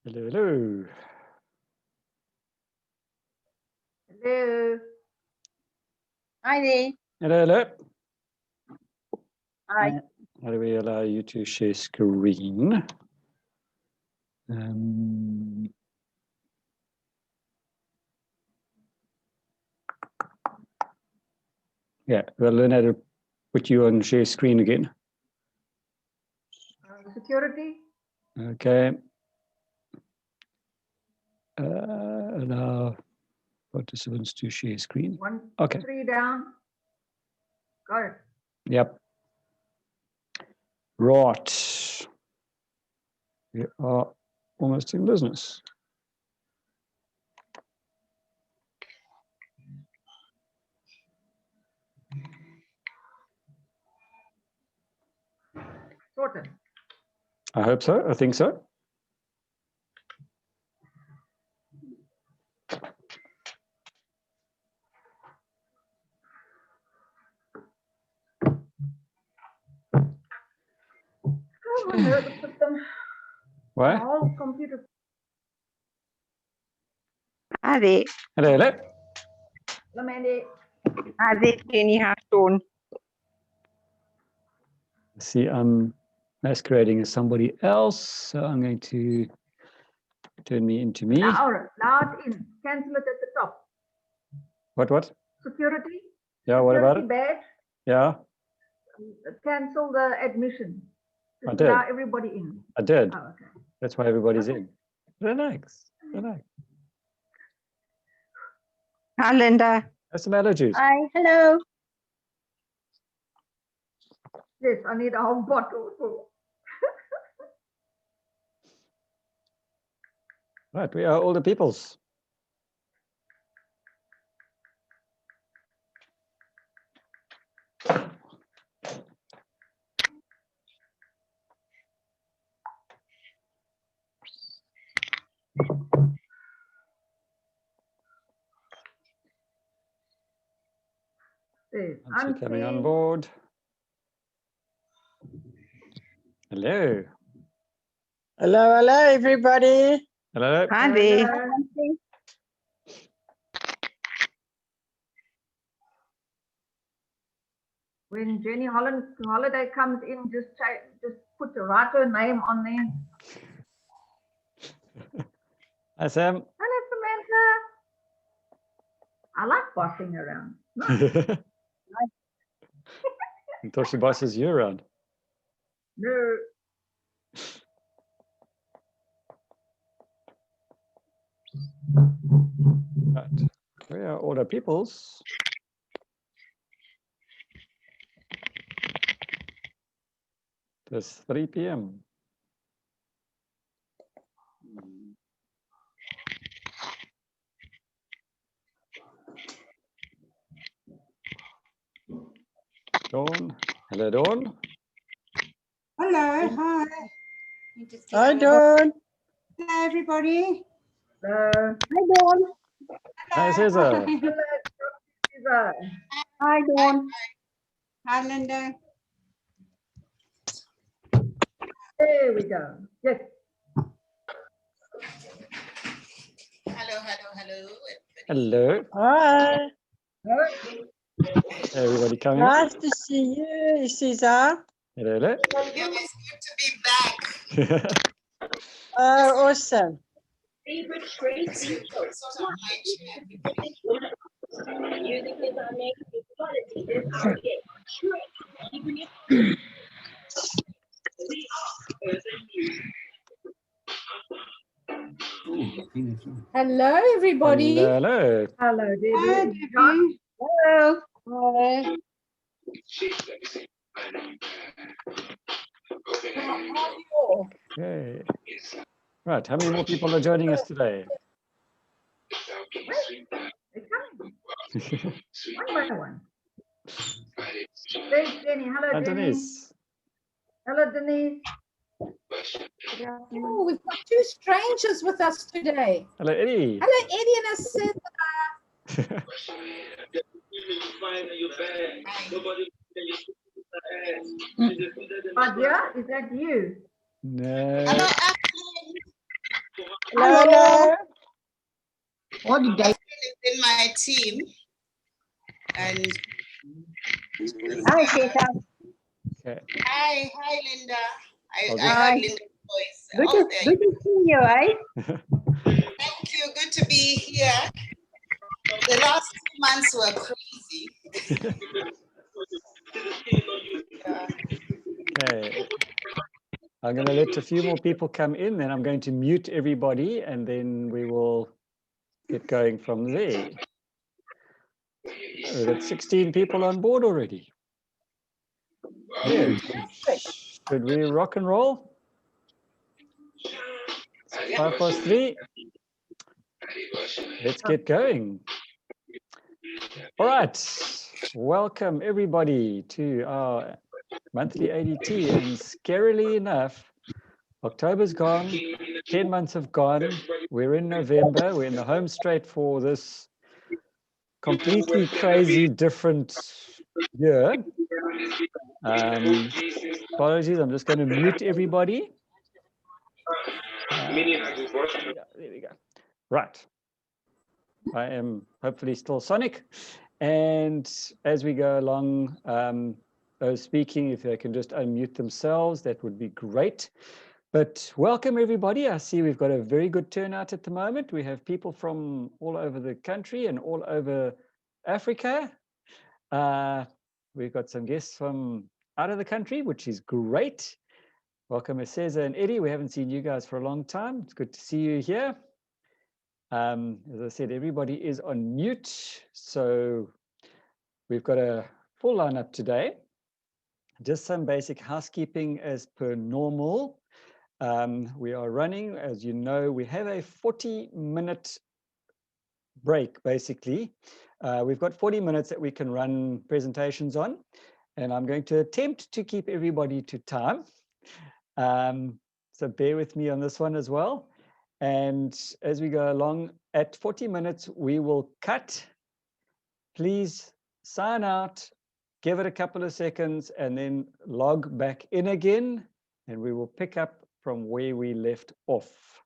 Hello, hello. Hello. Hi there. Hello, hello. Hi. How do we allow you to share screen? Yeah, we'll learn how to put you on share screen again. Security. Okay. Allow participants to share screen. 1, Okay. 3 down. Got it. Yep. Right. We are almost in business. Sorted. I hope so. I think so. Oh, my nervous system. Why? All computer. Hi there. Hello, hello. Hello, Mandy. Hi there, Jenny. How's Sean? See, I'm masquerading as somebody else, so I'm going to turn me into me. Now it in. Cancel it at the top. What? Security. Yeah, what about Security it? badge. Yeah, Cancel the admission. I Just did. allow everybody in. I did. Oh, okay. That's why everybody's Okay. in. Relax, relax. Hi, Linda. That's some allergies. Hi, hello. Yes, I need a whole bottle full. Right, we are older peoples. Yes, Nancy coming on board. Hello. Hello, everybody. Hello. Hi there. Hello. When Jenny Holiday comes in, just put the writer name on there. Hi, Sam. Hello, Samantha. I like bossing around. Until she bosses you around. No. Right. We are older peoples. It's 3 p.m. Dawn. Hello, Dawn. Hello, hi. Hi, Dawn. Hello, everybody. Hello. Hi, Dawn. Hi, Cesar. Caesar. Hi, Dawn. Hi, Linda. There we go. Yes. Hello. Hi. Hello. Everybody coming? Nice to see you, Cesar. Hello, hello. It's good to be back. Oh, awesome. Sort of like Hello, everybody. Hello. Hello, Hi, Debbie. Debbie. Hello. Hi. Okay. Right. How many more people are joining us today? They're coming. One by one. There's Jenny. Hello, Hi, Jenny. Denise. Hello, Denise. Oh, we've got two strangers with us today. Hello, Eddie. Hello, Eddie and Asith. Adia, is that you? No. hello, Ashley. Hello. What did I? In my team. And Hi, Cesar. Okay. hi, Linda. I'll I just- heard Hi. Linda's voice. Good Oh, to, there good to see you, eh? Thank you. Good to be here. The last 2 months were crazy. Okay. I'm going to let a few more people come in, then I'm going to mute everybody, and then we will get going from there. We've got 16 people on board already. Good. Should we rock and roll? 3:05. Let's get going. All right. Welcome everybody to our monthly ADT, and scarily enough, October's gone, 10 months have gone, we're in November, we're in the home straight for this completely crazy different year. Apologies, I'm just going to mute everybody. Yeah, there we go. Right. I am hopefully still sonic. And as we go along, those speaking, if they can just unmute themselves, that would be great. But welcome everybody. I see we've got a very good turnout at the moment. We have people from all over the country and all over Africa. We've got some guests from out of the country, which is great. Welcome Cesar and Eddie. We haven't seen you guys for a long time. It's good to see you here. As I said, everybody is on mute. So we've got a full lineup today. Just some basic housekeeping as per normal. We are running, as you know, we have a 40-minute break, basically. We've got 40 minutes that we can run presentations on, and I'm going to attempt to keep everybody to time. So bear with me on this one as well. And as we go along, at 40 minutes, we will cut. Please sign out, give it a couple of seconds, and then log back in again, and we will pick up from where we left off.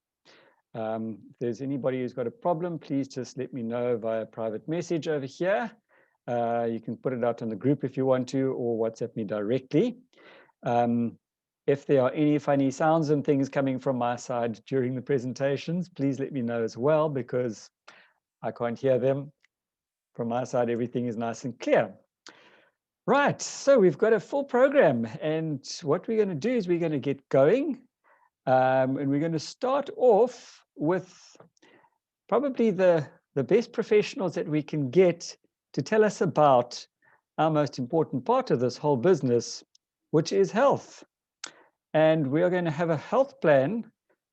If there's anybody who's got a problem, please just let me know via private message over here. You can put it out on the group if you want to, or WhatsApp me directly. If there are any funny sounds and things coming from my side during the presentations, please let me know as well, because I can't hear them. From my side, everything is nice and clear. Right, so we've got a full program, and what we're going to do is we're going to get going, and we're going to start off with probably the best professionals that we can get to tell us about our most important part of this whole business, which is health. And we are going to have a health plan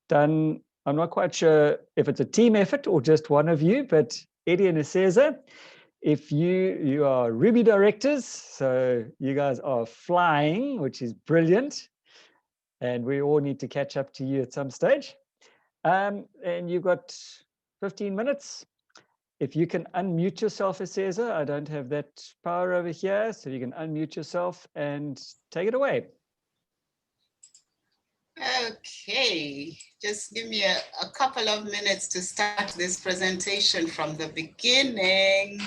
done. I'm not quite sure if it's a team effort or just one of you, but Eddie and Cesar, if you are Ruby directors, so you guys are flying, which is brilliant. And we all need to catch up to you at some stage. And you've got 15 minutes. If you can unmute yourself, Cesar, I don't have that power over here, so you can unmute yourself and take it away. Okay, just give me a couple of minutes to start this presentation from the beginning.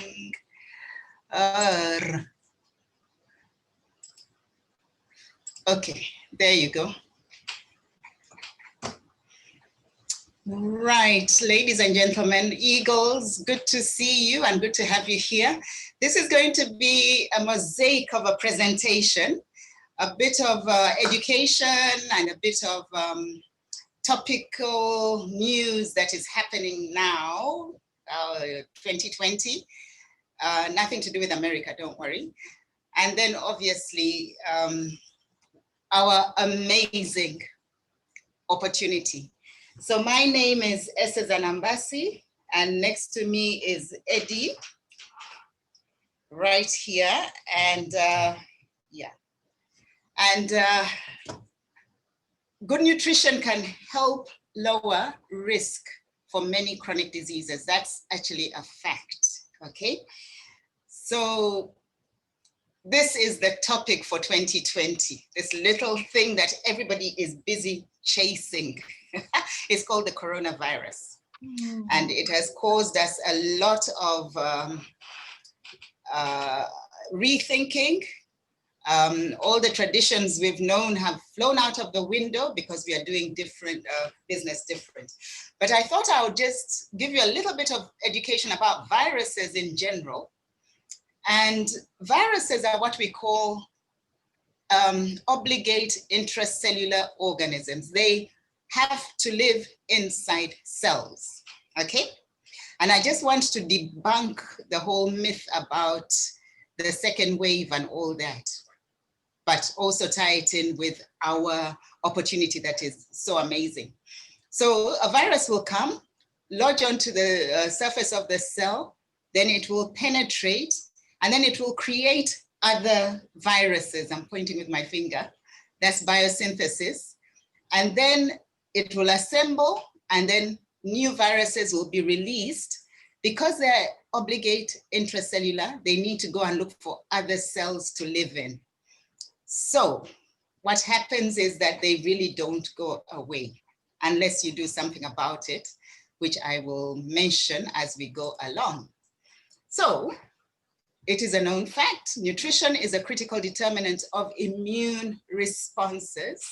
Okay, there you go. Right, ladies and gentlemen, Eagles, good to see you and good to have you here. This is going to be a mosaic of a presentation, a bit of education and a bit of topical news that is happening now, 2020. Nothing to do with America, don't worry. And then obviously, our amazing opportunity. So my name is Esther Zanambasi, and next to me is Eddie, right here. And yeah. And good nutrition can help lower risk for many chronic diseases. That's actually a fact, okay? So this is the topic for 2020, this little thing that everybody is busy chasing. It's called the coronavirus. And it has caused us a lot of rethinking. All the traditions we've known have flown out of the window because we are doing different business different. But I thought I would just give you a little bit of education about viruses in general. And viruses are what we call obligate intracellular organisms. They have to live inside cells, okay? And I just want to debunk the whole myth about the second wave and all that, but also tie it in with our opportunity that is so amazing. So a virus will come, lodge onto the surface of the cell, then it will penetrate, and then it will create other viruses. I'm pointing with my finger. That's biosynthesis. And then it will assemble, and then new viruses will be released. Because they're obligate intracellular, they need to go and look for other cells to live in. So what happens is that they really don't go away unless you do something about it, which I will mention as we go along. So it is a known fact, nutrition is a critical determinant of immune responses,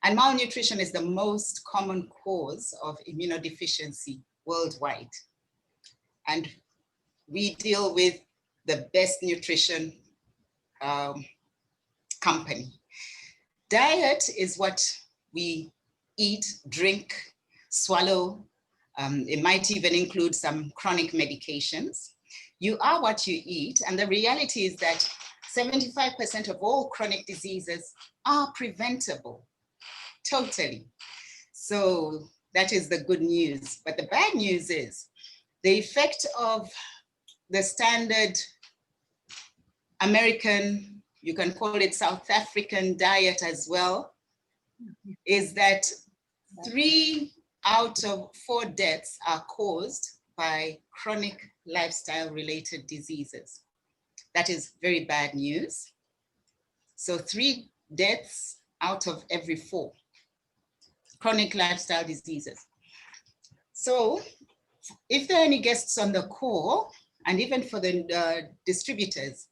and malnutrition is the most common cause of immunodeficiency worldwide. And we deal with the best nutrition company. Diet is what we eat, drink, swallow. It might even include some chronic medications. You are what you eat. And the reality is that 75% of all chronic diseases are preventable, totally. So that is the good news. But the bad news is the effect of the standard American, you can call it South African diet as well, is that 3 out of 4 deaths are caused by chronic lifestyle related diseases. That is very bad news. So 3 deaths out of every 4 chronic lifestyle diseases. So if there are any guests on the call, and even for the distributors,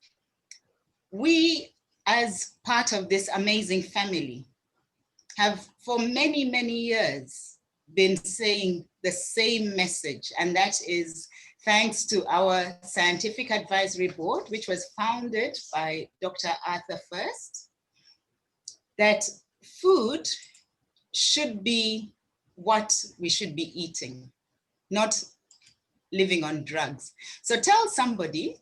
we as part of this amazing family have for many, many years been saying the same message, and that is thanks to our scientific advisory board, which was founded by Dr. Arthur First, that food should be what we should be eating, not living on drugs. So tell somebody,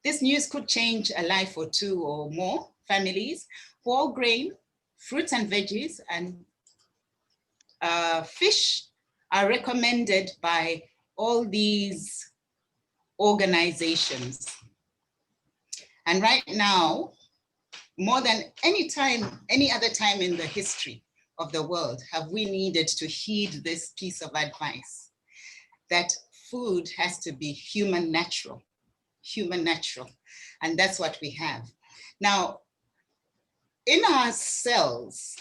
this news could change a life or 2 or more families. Whole grain, fruits and veggies, and fish are recommended by all these organizations. And right now, more than any other time in the history of the world, have we needed to heed this piece of advice, that food has to be human natural, and that's what we have. Now, in our cells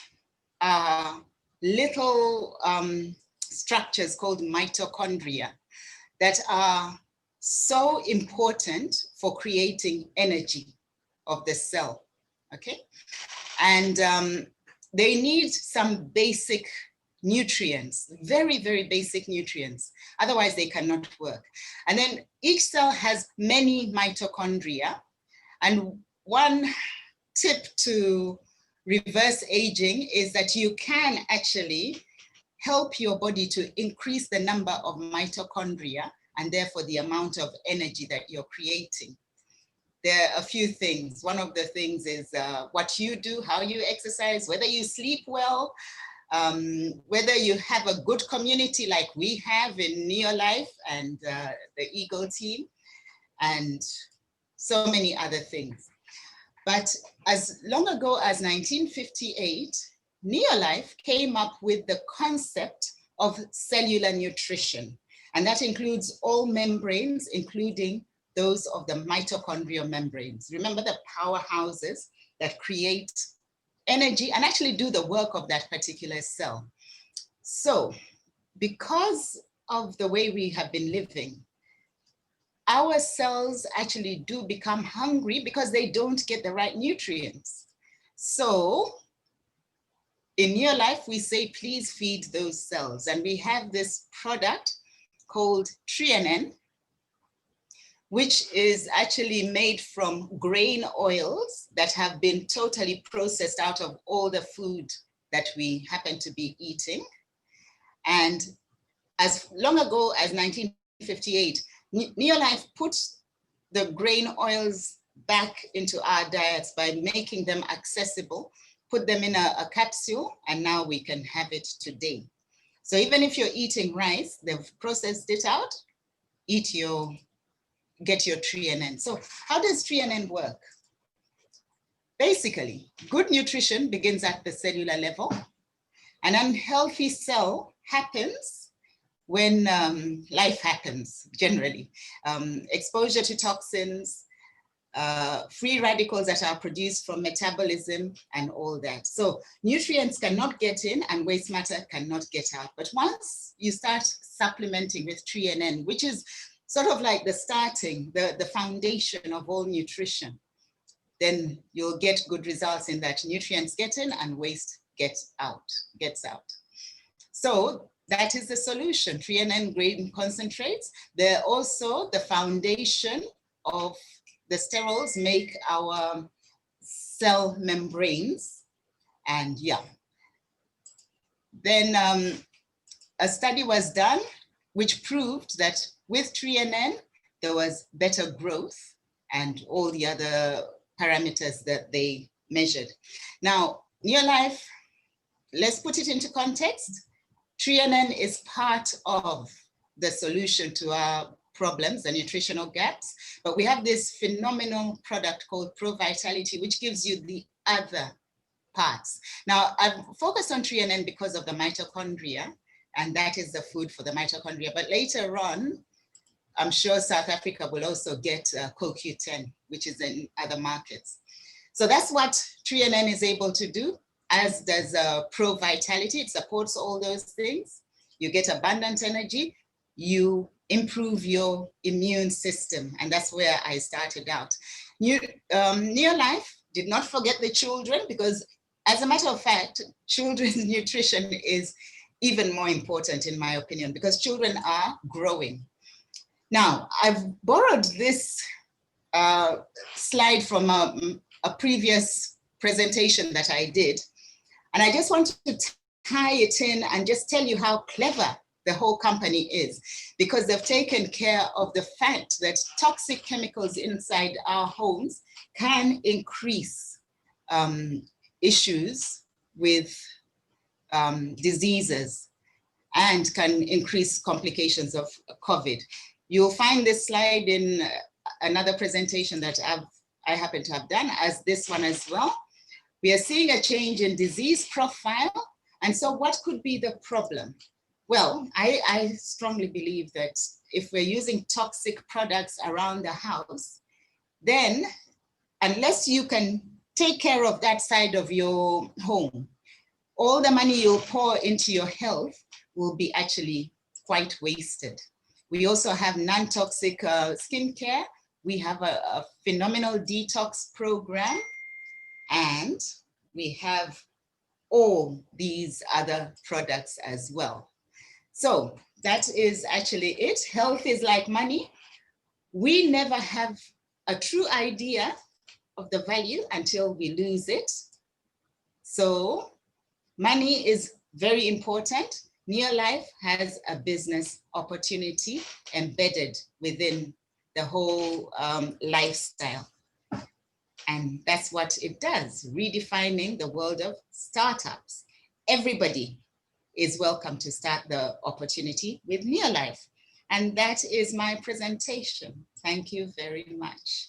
are little structures called mitochondria that are so important for creating energy of the cell, okay? And they need some basic nutrients, very, very basic nutrients. Otherwise, they cannot work. And then each cell has many mitochondria. And one tip to reverse aging is that you can actually help your body to increase the number of mitochondria and therefore the amount of energy that you're creating. There are a few things. One of the things is what you do, how you exercise, whether you sleep well, whether you have a good community like we have in Neolife and the Eagle team, and so many other things. But as long ago as 1958, Neolife came up with the concept of cellular nutrition. And that includes all membranes, including those of the mitochondrial membranes. Remember the powerhouses that create energy and actually do the work of that particular cell. So because of the way we have been living, our cells actually do become hungry because they don't get the right nutrients. So in Your Life, we say, please feed those cells. And we have this product called Trianen, which is actually made from grain oils that have been totally processed out of all the food that we happen to be eating. And as long ago as 1958, Neolife put the grain oils back into our diets by making them accessible, put them in a capsule, and now we can have it today. So even if you're eating rice, they've processed it out, get your Trianen. So how does Trianen work? Basically, good nutrition begins at the cellular level. An unhealthy cell happens when life happens, generally. Exposure to toxins, free radicals that are produced from metabolism and all that. So nutrients cannot get in and waste matter cannot get out. But once you start supplementing with Trianen, which is sort of like the starting, the foundation of all nutrition, then you'll get good results in that nutrients get in and waste gets out. So that is the solution, Trianen grain concentrates. They're also the foundation of the sterols, make our cell membranes. And yeah. Then a study was done which proved that with Trianen, there was better growth and all the other parameters that they measured. Now, Neolife, let's put it into context. Trianen is part of the solution to our problems, the nutritional gaps, but we have this phenomenal product called Pro Vitality, which gives you the other parts. Now, I've focused on Trianen because of the mitochondria, and that is the food for the mitochondria. But later on, I'm sure South Africa will also get CoQ10, which is in other markets. So that's what Trianen is able to do, as does Pro Vitality. It supports all those things. You get abundant energy, you improve your immune system. And that's where I started out. Neolife did not forget the children, because as a matter of fact, children's nutrition is even more important in my opinion, because children are growing. Now, I've borrowed this slide from a previous presentation that I did. And I just want to tie it in and just tell you how clever the whole company is, because they've taken care of the fact that toxic chemicals inside our homes can increase issues with diseases and can increase complications of COVID. You'll find this slide in another presentation that I happen to have done, as this one as well. We are seeing a change in disease profile. And so what could be the problem? Well, I strongly believe that if we're using toxic products around the house, then unless you can take care of that side of your home, all the money you'll pour into your health will be actually quite wasted. We also have non-toxic skincare. We have a phenomenal detox program, and we have all these other products as well. So that is actually it. Health is like money. We never have a true idea of the value until we lose it. So money is very important. Neolife has a business opportunity embedded within the whole lifestyle. And that's what it does, redefining the world of startups. Everybody is welcome to start the opportunity with Neolife. And that is my presentation. Thank you very much.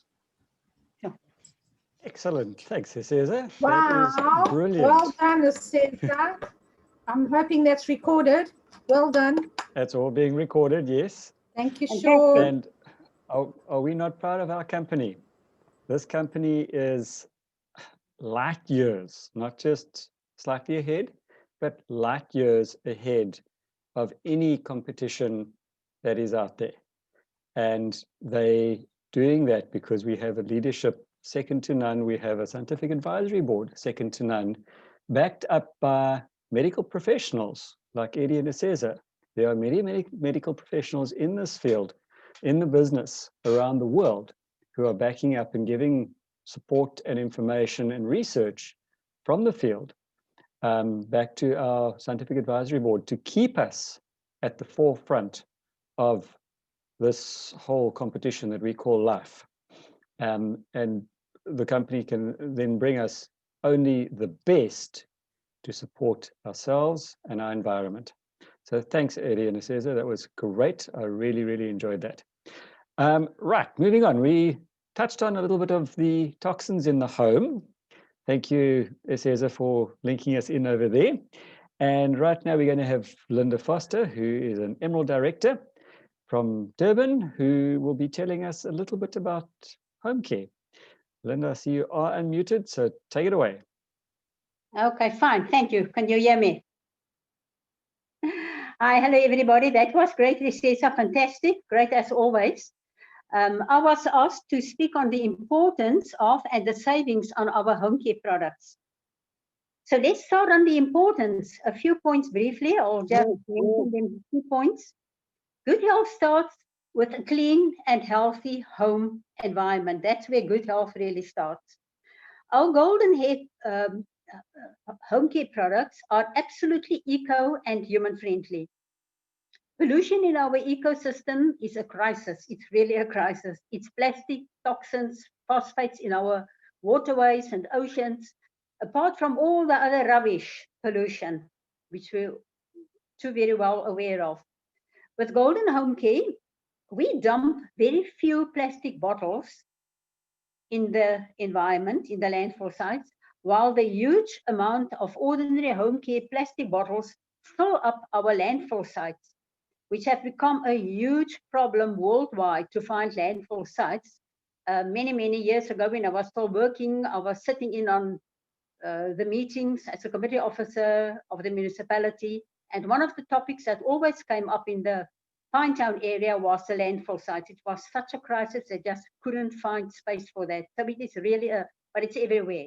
Excellent. Thanks, Cesar. Wow. That is brilliant. Well done, Cesar. I'm hoping that's recorded. Well done. That's all being recorded, yes. Thank you, Okay. Sean. And are we not proud of our company? This company is light years, not just slightly ahead, but light years ahead of any competition that is out there. And they doing that because we have a leadership second to none. We have a scientific advisory board second to none, backed up by medical professionals like Eddie and Cesar. There are many medical professionals in this field, in the business around the world, who are backing up and giving support and information and research from the field back to our scientific advisory board to keep us at the forefront of this whole competition that we call life. And the company can then bring us only the best to support ourselves and our environment. So thanks, Eddie and Cesar. That was great. I really, really enjoyed that. Right, moving on. We touched on a little bit of the toxins in the home. Thank you, Cesar, for linking us in over there. And right now we're going to have Linda Foster, who is an Emerald Director from Durban, who will be telling us a little bit about home care. Linda, I see you are unmuted, so take it away. Okay, fine. Thank you. Can you hear me? Hi, hello, everybody. That was great, Cesar. Fantastic. Great as always. I was asked to speak on the importance of and the savings on our home care products. So let's start on the importance. A few points briefly. I'll just mention them 2 points. Good health starts with a clean and healthy home environment. That's where good health really starts. Our golden head home care products are absolutely eco and human friendly. Pollution in our ecosystem is a crisis. It's really a crisis. It's plastic, toxins, phosphates in our waterways and oceans, apart from all the other rubbish pollution, which we're too very well aware of. With Golden Home Care, we dump very few plastic bottles in the environment, in the landfill sites, while the huge amount of ordinary home care plastic bottles fill up our landfill sites, which have become a huge problem worldwide to find landfill sites. Many years ago, when I was still working, I was sitting in on the meetings as a committee officer of the municipality. And one of the topics that always came up in the Pinetown area was the landfill sites. It was such a crisis, they just couldn't find space for that. So it is really but it's everywhere.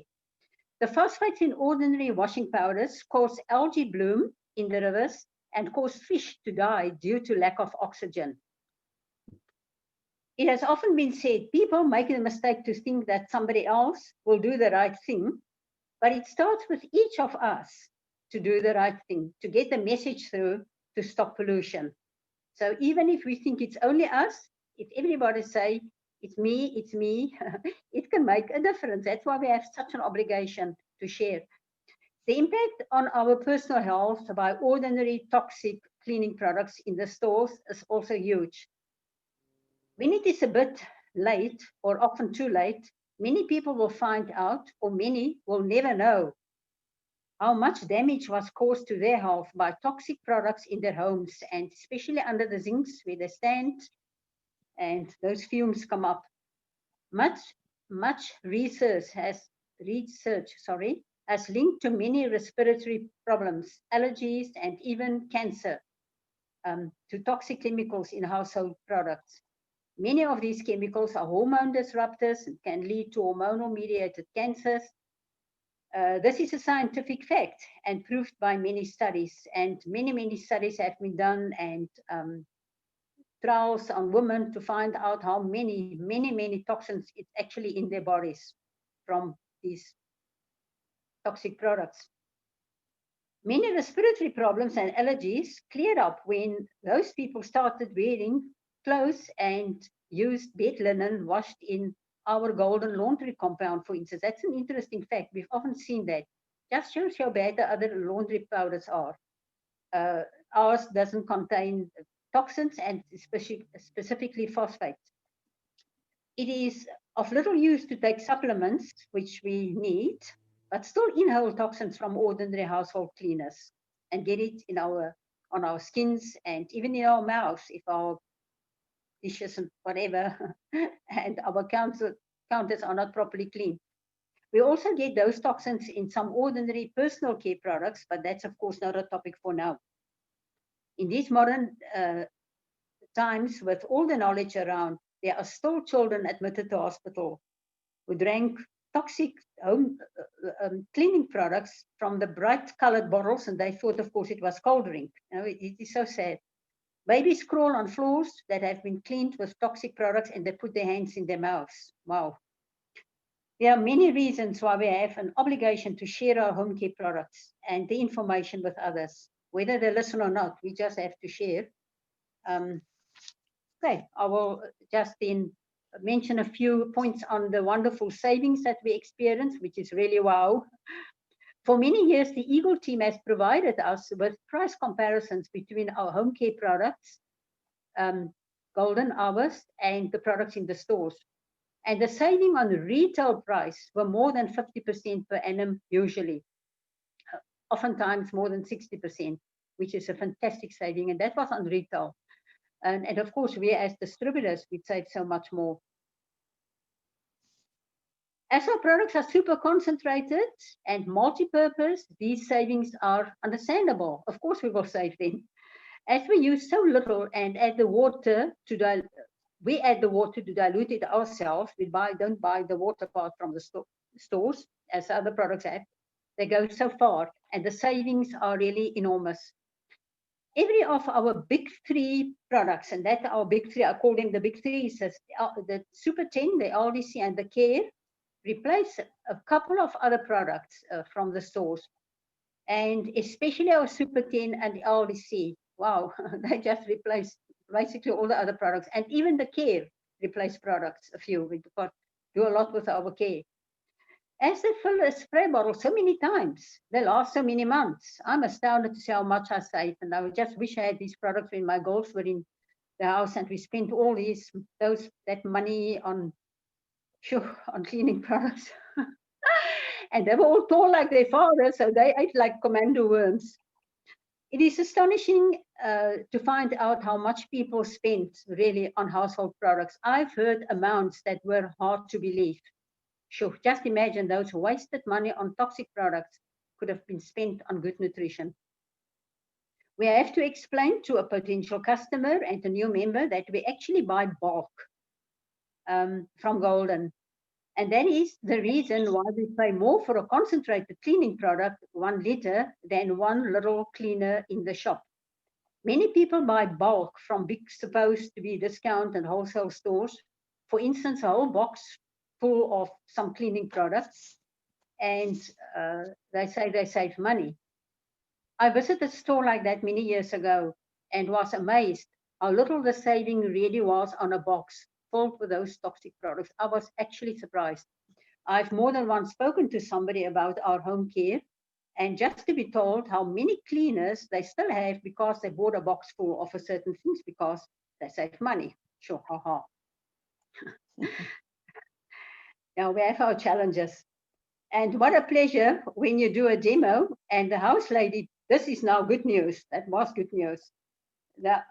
The phosphates in ordinary washing powders cause algae bloom in the rivers and cause fish to die due to lack of oxygen. It has often been said, people make the mistake to think that somebody else will do the right thing, but it starts with each of us to do the right thing, to get the message through to stop pollution. So even if we think it's only us, if everybody say, it's me, it can make a difference. That's why we have such an obligation to share. The impact on our personal health by ordinary toxic cleaning products in the stores is also huge. When it is a bit late or often too late, many people will find out, or many will never know, how much damage was caused to their health by toxic products in their homes, and especially under the sinks where they stand and those fumes come up. Much research has linked to many respiratory problems, allergies, and even cancer to toxic chemicals in household products. Many of these chemicals are hormone disruptors and can lead to hormonal mediated cancers. This is a scientific fact and proved by many studies, and many studies have been done, and trials on women to find out how many toxins it's actually in their bodies from these toxic products. Many respiratory problems and allergies cleared up when those people started wearing clothes and used bed linen washed in our golden laundry compound, for instance. That's an interesting fact. We've often seen that. Just shows how bad the other laundry powders are. Ours doesn't contain toxins and specifically phosphates. It is of little use to take supplements, which we need, but still inhale toxins from ordinary household cleaners and get it in on our skins and even in our mouths if our dishes and whatever and our counters are not properly clean. We also get those toxins in some ordinary personal care products, but that's of course not a topic for now. In these modern times, with all the knowledge around, there are still children admitted to hospital who drank toxic home cleaning products from the bright colored bottles, and they thought, of course, it was cold drink. You know, it is so sad. Babies crawl on floors that have been cleaned with toxic products, and they put their hands in their mouths. Wow. There are many reasons why we have an obligation to share our home care products and the information with others. Whether they listen or not, we just have to share. Okay, I will just then mention a few points on the wonderful savings that we experience, which is really wow. For many years, the Eagle team has provided us with price comparisons between our home care products, Golden Hours, and the products in the stores. And the saving on the retail price were more than 50% per annum usually, oftentimes more than 60%, which is a fantastic saving. And that was on retail. And of course, we as distributors, we save so much more. As our products are super concentrated and multi-purpose, these savings are understandable. Of course, we will save them. As we use so little and add the water to dilute, we add the water to dilute it ourselves. We don't buy the water part from the stores as other products have. They go so far, and the savings are really enormous. Every of our big three products, and that our big three, I call them the big three, is the Super 10, the ADT, and the Care, replace a couple of other products from the stores. And especially our Super 10 and the ADT, wow, they just replace basically all the other products, and even the Care replace products, a few. We do a lot with our Care. As they fill a spray bottle so many times, they last so many months. I'm astounded to see how much I save, and I just wish I had these products when my girls were in the house and we spent all that money on cleaning products. And they were all tall like their father, so they ate like commando worms. It is astonishing to find out how much people spend really on household products. I've heard amounts that were hard to believe. Sure, just imagine those who wasted money on toxic products could have been spent on good nutrition. We have to explain to a potential customer and a new member that we actually buy bulk from Golden. And that is the reason why we pay more for a concentrated cleaning product, 1 liter, than one little cleaner in the shop. Many people buy bulk from big, supposed to be discount and wholesale stores. For instance, a whole box full of some cleaning products, and they say they save money. I visited a store like that many years ago and was amazed how little the saving really was on a box filled with those toxic products. I was actually surprised. I've more than once spoken to somebody about our home care, and just to be told how many cleaners they still have because they bought a box full of certain things because they save money. Sure, haha. Now we have our challenges. And what a pleasure when you do a demo and the house lady, this is now good news. That was good news. The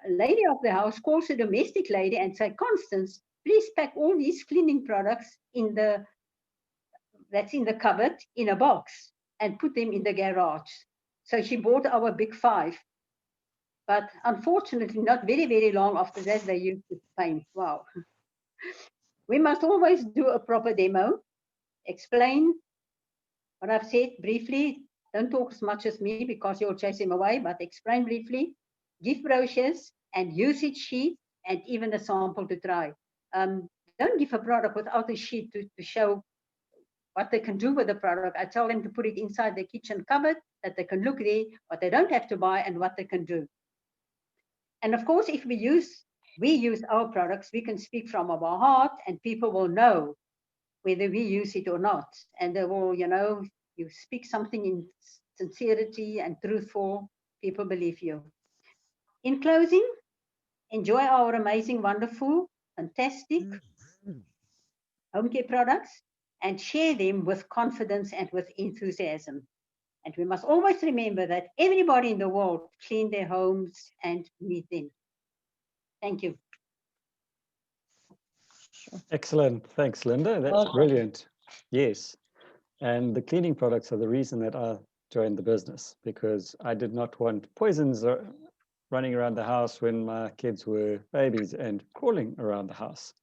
lady of the house calls a domestic lady and says, Constance, please pack all these cleaning products that's in the cupboard in a box and put them in the garage. So she bought our big 5. But unfortunately, not very, very long after that, they used the paint. Wow. We must always do a proper demo, explain what I've said briefly. Don't talk as much as me because you'll chase him away, but explain briefly, give brochures and usage sheet and even a sample to try. Don't give a product without a sheet to show what they can do with the product. I tell them to put it inside their kitchen cupboard, that they can look there, what they don't have to buy and what they can do. And of course, if we use our products, we can speak from our heart and people will know whether we use it or not. And they will, you speak something in sincerity and truthful, people believe you. In closing, enjoy our amazing, wonderful, fantastic home care products and share them with confidence and with enthusiasm. And we must always remember that everybody in the world clean their homes and meet them. Thank you. Excellent. Thanks, Linda. That's Well done. brilliant. Yes. And the cleaning products are the reason that I joined the business, because I did not want poisons running around the house when my kids were babies and crawling around the house.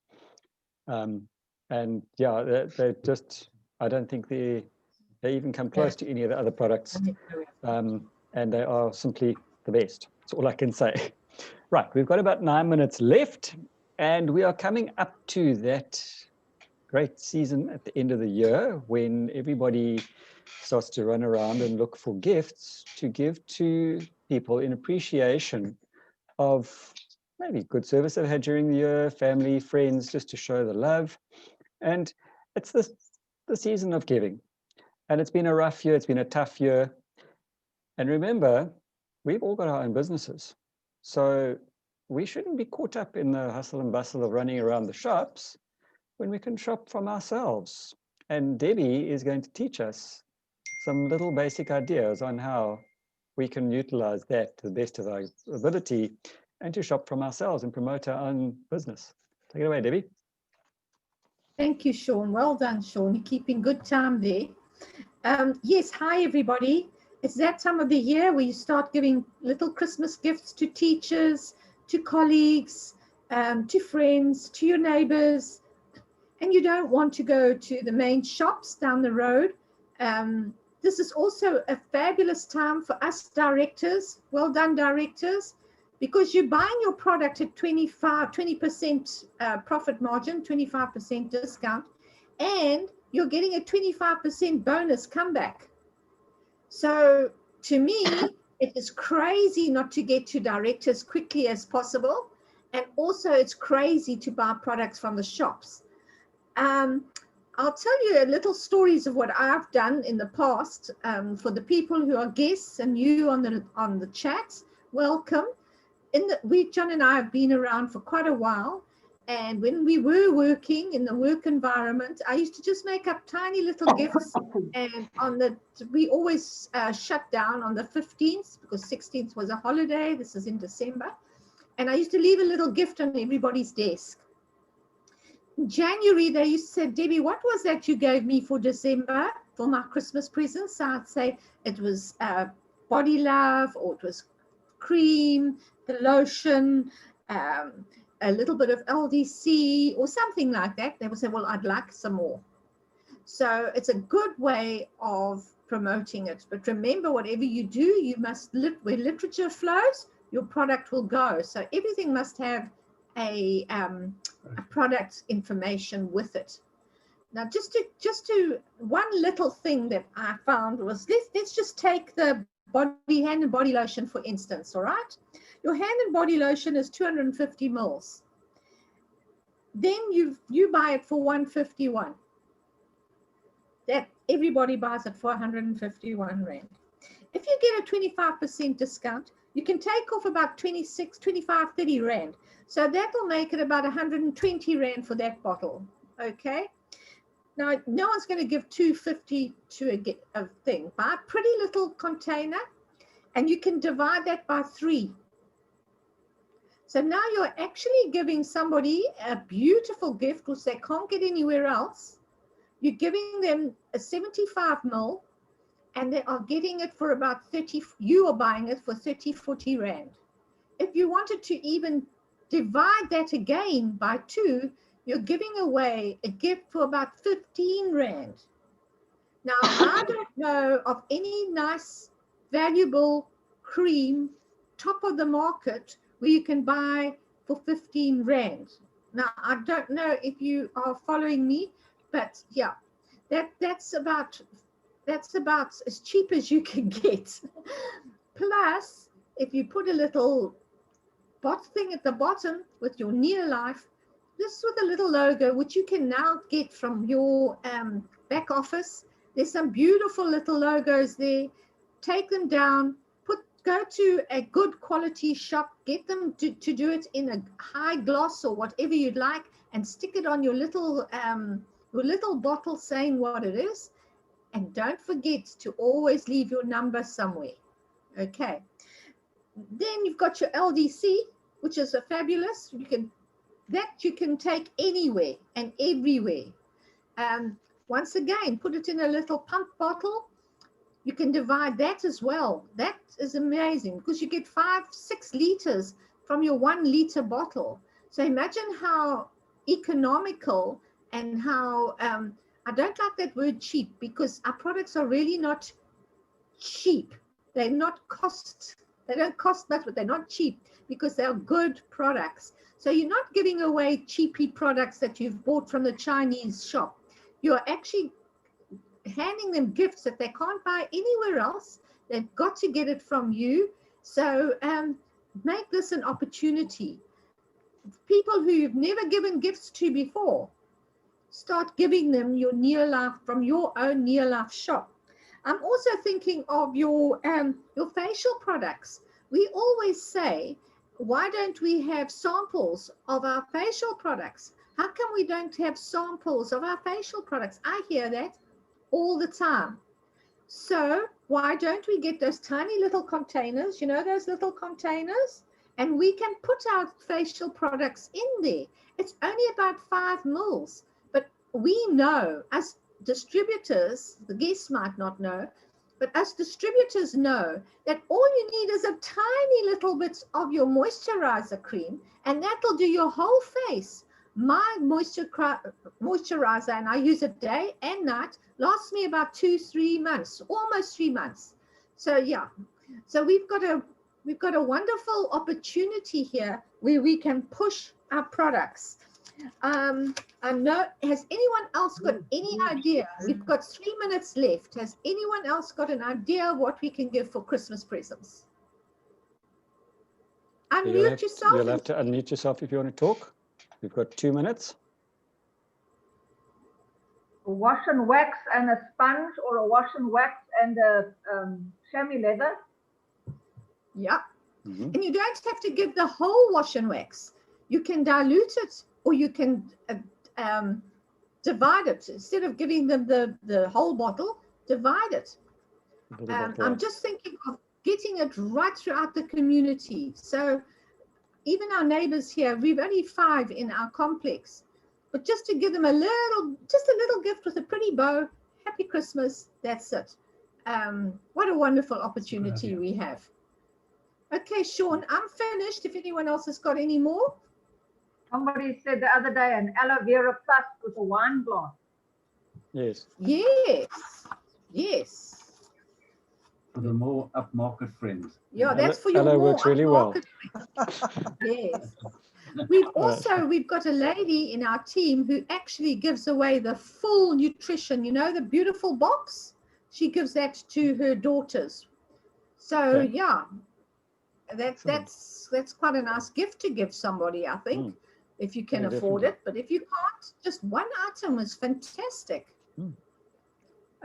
And yeah, they just, I don't think they even come close to any of the other products. And they are simply the best. That's all I can say. Right, we've got about 9 minutes left, and we are coming up to that great season at the end of the year when everybody starts to run around and look for gifts to give to people in appreciation of maybe good service they've had during the year, family, friends, just to show the love. And it's the season of giving. And it's been a rough year, it's been a tough year. And remember, we've all got our own businesses. So we shouldn't be caught up in the hustle and bustle of running around the shops when we can shop from ourselves. And Debbie is going to teach us some little basic ideas on how we can utilize that to the best of our ability and to shop from ourselves and promote our own business. Take it away, Debbie. Thank you, Sean. Well done, Sean. You're keeping good time there. Yes, hi, everybody. It's that time of the year where you start giving little Christmas gifts to teachers, to colleagues, to friends, to your neighbors. And you don't want to go to the main shops down the road. This is also a fabulous time for us directors. Well done, directors, because you're buying your product at 20% profit margin, 25% discount, and you're getting a 25% bonus comeback. So to me, it is crazy not to get to directors as quickly as possible. And also it's crazy to buy products from the shops. I'll tell you a little stories of what I've done in the past for the people who are guests and you on the chat. Welcome. John and I have been around for quite a while, and when we were working in the work environment, I used to just make up tiny little gifts, and we always shut down on the 15th because 16th was a holiday. This is in December, and I used to leave a little gift on everybody's desk. In January, they used to say, Debbie, what was that you gave me for December for my Christmas presents? So I'd say it was Body Love, or it was cream, the lotion, a little bit of LDC or something like that. They would say, well, I'd like some more. So it's a good way of promoting it. But remember, whatever you do, you must where literature flows, your product will go. So everything must have a product information with it. Now, just to one little thing that I found was let's just take the hand and body lotion, for instance. All right, your hand and body lotion is 250 mils. Then you buy it for 151. That everybody buys it for 151 rand. If you get a 25% discount, you can take off about 26, 25, 30 rand. So that will make it about 120 rand for that bottle. Okay. Now, no one's going to give 250 to a thing. Buy a pretty little container, and you can divide that by 3. So now you're actually giving somebody a beautiful gift which they can't get anywhere else. You're giving them a 75 ml, and they are getting it for about 30. You are buying it for 30, 40 rand. If you wanted to even divide that again by 2, you're giving away a gift for about 15 rand. Now, I don't know of any nice, valuable cream, top of the market, where you can buy for 15 rand. Now, I don't know if you are following me, but yeah, that's about as cheap as you can get. Plus, if you put a little thing at the bottom with your near life, this with a little logo, which you can now get from your back office. There's some beautiful little logos there. Take them down, go to a good quality shop, get them to do it in a high gloss or whatever you'd like, and stick it on your little bottle saying what it is. And don't forget to always leave your number somewhere. Okay. Then you've got your LDC, which is a fabulous. You can take anywhere and everywhere. once again, put it in a little pump bottle. You can divide that as well. That is amazing because you get 5-6 liters from your 1 liter bottle. So imagine how economical and how, I don't like that word cheap because our products are really not cheap. They don't cost much, but they're not cheap because they're good products. So you're not giving away cheapy products that you've bought from the Chinese shop. You're actually handing them gifts that they can't buy anywhere else. They've got to get it from you. So make this an opportunity. People who you've never given gifts to before, start giving them your Neolife from your own Neolife shop. I'm also thinking of your facial products. We always say, why don't we have samples of our facial products? How come we don't have samples of our facial products? I hear that all the time. So why don't we get those tiny little containers, you know, those little containers, and we can put our facial products in there. It's only about 5 mils, but we know as distributors, the guests might not know, but us distributors know that all you need is a tiny little bit of your moisturizer cream, and that'll do your whole face. My moisturizer, and I use it day and night, lasts me about 2-3 months, almost 3 months. So yeah, so we've got a wonderful opportunity here where we can push our products. I know, has anyone else got any idea? We've got 3 minutes left. Has anyone else got an idea of what we can give for Christmas presents? Unmute yourself. You'll have to unmute yourself if you want to talk. We've got 2 minutes. A wash and wax and a sponge, or a wash and wax and a chamois leather. Yeah. And you don't have to give the whole wash and wax. You can dilute it, or you can divide it. Instead of giving them the whole bottle, divide it. I'm just thinking of getting it right throughout the community. So even our neighbors here, we've only 5 in our complex, but just to give them a little gift with a pretty bow, happy Christmas, that's it. What a wonderful opportunity we have. Okay, Sean, I'm finished. If anyone else has got any more. Somebody said the other day an aloe vera plus with a wine glass. Yes. Yes. Yes. For the more upmarket friends. Yeah, that's for your aloe more works really well. Yes. We've got a lady in our team who actually gives away the full nutrition, you know, the beautiful box. She gives that to her daughters. So yeah, that's quite a nice gift to give somebody, I think, if you can afford it. But if you can't, just one item is fantastic.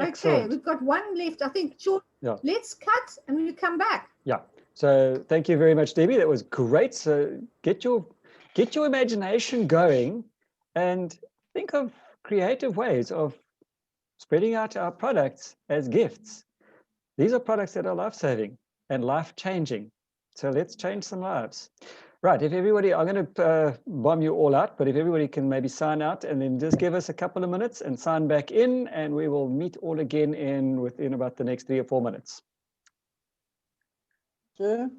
Okay, we've got 1 left. I think, George, let's cut and we come back. Yeah. So thank you very much, Debbie. That was great. So get your imagination going and think of creative ways of spreading out our products as gifts. These are products that are life-saving and life-changing. So let's change some lives. Right, if everybody, I'm going to bomb you all out, but if everybody can maybe sign out and then just give us a couple of minutes and sign back in, and we will meet all again within about the next 3 or 4 minutes. Sure.